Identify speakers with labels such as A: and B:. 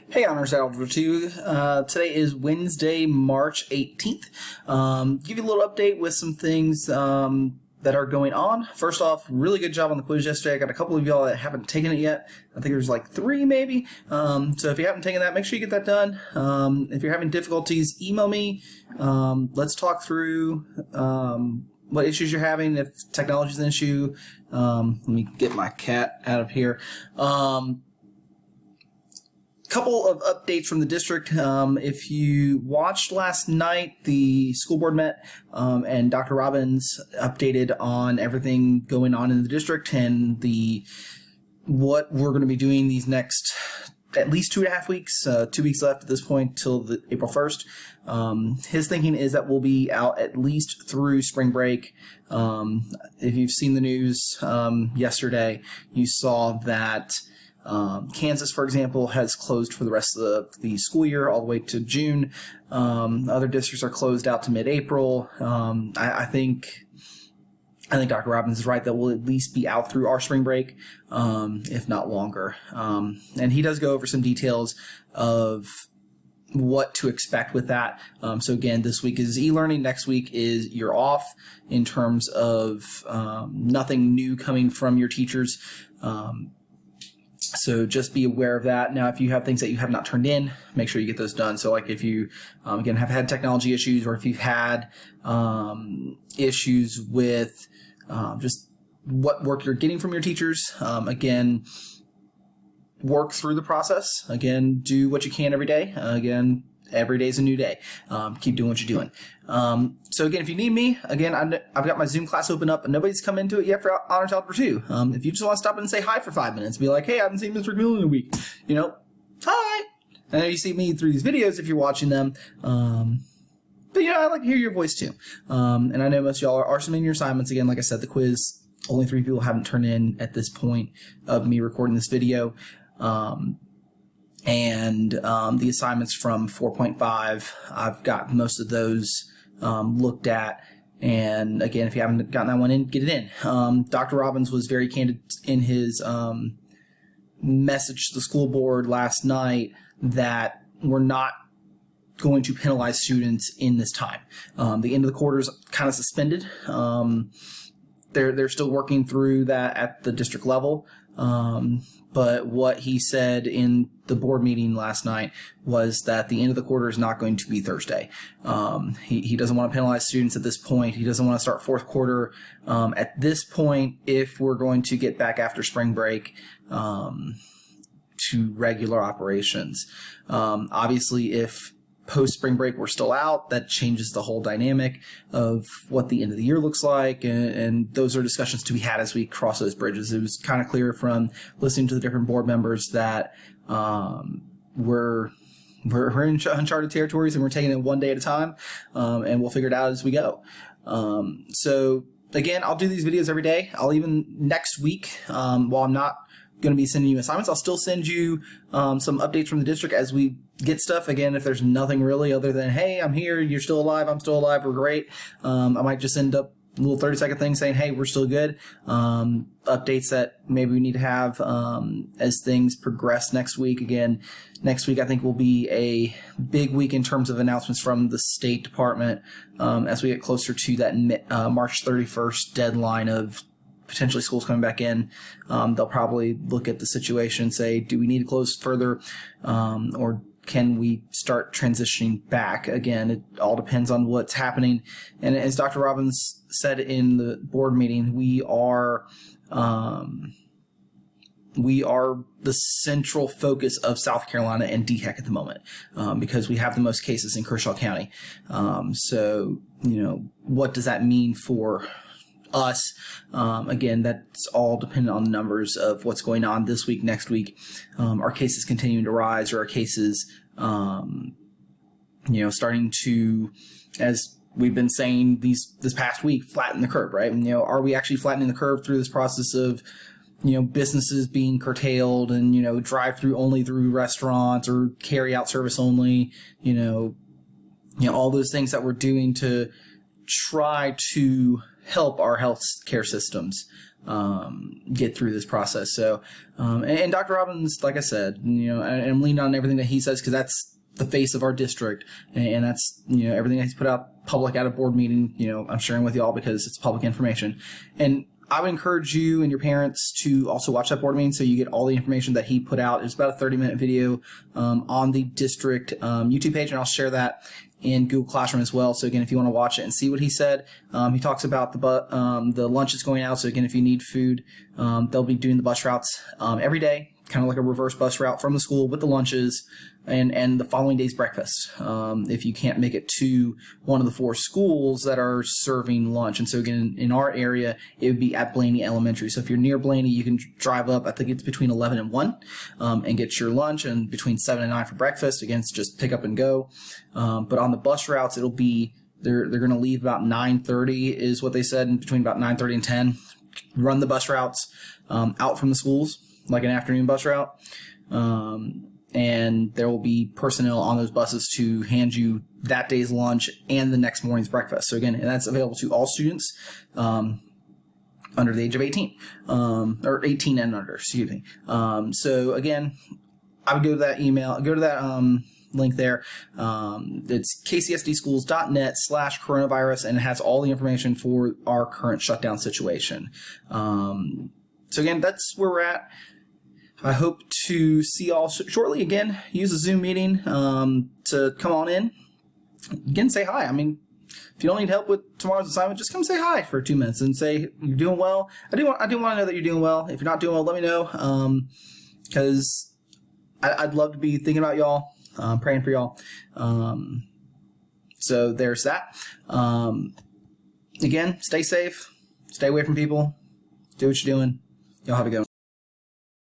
A: Hey, Honors Algebra 2. Today is Wednesday, March 18th. Give you a little update with some things that are going on. First off, really good job on the quiz yesterday. I got a couple of y'all that haven't taken it yet. I think there's like 3 maybe. So if you haven't taken that, make sure you get that done. If you're having difficulties, email me. Let's talk through what issues you're having, if technology is an issue. Let me get my cat out of here. Couple of updates from the district. If you watched last night, the school board met and Dr. Robbins updated on everything going on in the district and what we're going to be doing these next at least 2.5 weeks, 2 weeks left at this point till April 1st. His thinking is that we'll be out at least through spring break. If you've seen the news yesterday, you saw that Kansas, for example, has closed for the rest of the school year all the way to June. Other districts are closed out to mid-April. I think Dr. Robbins is right that we'll at least be out through our spring break, if not longer. And he does go over some details of what to expect with that. So again, this week is e-learning. Next week is you're off in terms of nothing new coming from your teachers. So just be aware of that. Now, if you have things that you have not turned in, make sure you get those done. So like if you, again, have had technology issues, or if you've had issues with just what work you're getting from your teachers, again, work through the process. Again, do what you can every day. Again, every day is a new day. Keep doing what you're doing. So again, if you need me, again, I've got my Zoom class open up and nobody's come into it yet for Honors Algebra 2. If you just want to stop in and say hi for 5 minutes, be like, hey, I haven't seen Mr. McMillan in a week. Hi. I know you see me through these videos if you're watching them. But I like to hear your voice too. And I know most of y'all are submitting your assignments. Again, like I said, the quiz, only 3 people haven't turned in at this point of me recording this video. And the assignments from 4.5, I've got most of those looked at. And again, if you haven't gotten that one in, get it in. Dr. Robbins was very candid in his message to the school board last night that we're not going to penalize students in this time. The end of the quarter is kind of suspended. They're still working through that at the district level. But what he said in the board meeting last night was that the end of the quarter is not going to be Thursday. He doesn't want to penalize students at this point. He doesn't want to start fourth quarter at this point if we're going to get back after spring break to regular operations. Obviously, if post-spring break we're still out, that changes the whole dynamic of what the end of the year looks like, and those are discussions to be had as we cross those bridges. It was kind of clear from listening to the different board members that we're in uncharted territories and we're taking it one day at a time, and we'll figure it out as we go. So again, I'll do these videos every day. I'll even next week, while I'm not going to be sending you assignments, I'll still send you some updates from the district as we get stuff. Again, if there's nothing really other than, hey, I'm here, you're still alive, I'm still alive, we're great, I might just end up a little 30-second thing saying, hey, we're still good. Updates that maybe we need to have as things progress next week. Again, next week I think will be a big week in terms of announcements from the State Department as we get closer to that March 31st deadline of potentially schools coming back in. They'll probably look at the situation and say, do we need to close further, or can we start transitioning back? Again, it all depends on what's happening. And as Dr. Robbins said in the board meeting, we are the central focus of South Carolina and DHEC at the moment, because we have the most cases in Kershaw County. So, what does that mean for us? Again, that's all dependent on the numbers of what's going on this week, next week. Are cases continuing to rise, or are cases, starting to, as we've been saying this past week, flatten the curve, right? And, are we actually flattening the curve through this process of, businesses being curtailed and, drive-through only through restaurants, or carry-out service only, all those things that we're doing to try to help our health care systems. get through this process. So, and Dr. Robbins, like I said, I'm leaning on everything that he says because that's the face of our district, and that's everything that he's put out public at a board meeting. I'm sharing with y'all because it's public information, and I would encourage you and your parents to also watch that board meeting so you get all the information that he put out. It's about a 30-minute video on the district YouTube page, and I'll share that in Google Classroom as well. So again, if you want to watch it and see what he said, he talks about the lunches going out. So again, if you need food, they'll be doing the bus routes every day, kind of like a reverse bus route from the school with the lunches and the following day's breakfast, if you can't make it to one of the 4 schools that are serving lunch. And so again, in our area, it would be at Blaney Elementary. So if you're near Blaney, you can drive up, I think it's between 11 and 1, and get your lunch, and between 7 and 9 for breakfast. Again, it's just pick up and go. But on the bus routes, it'll be, they're going to leave about 9:30 is what they said, and between about 9:30 and 10, run the bus routes out from the schools, like an afternoon bus route. And there will be personnel on those buses to hand you that day's lunch and the next morning's breakfast. So again, and that's available to all students under the age of 18, or 18 and under, excuse me. So again, I would go to that link there. It's kcsdschools.net/coronavirus, and it has all the information for our current shutdown situation. So again, that's where we're at. I hope to see y'all shortly. Again, use a Zoom meeting to come on in. Again, say hi. I mean, if you don't need help with tomorrow's assignment, just come say hi for 2 minutes and say you're doing well. I do want to know that you're doing well. If you're not doing well, let me know, because I'd love to be thinking about y'all, praying for y'all. So there's that. Again, stay safe. Stay away from people. Do what you're doing. Y'all have a good one.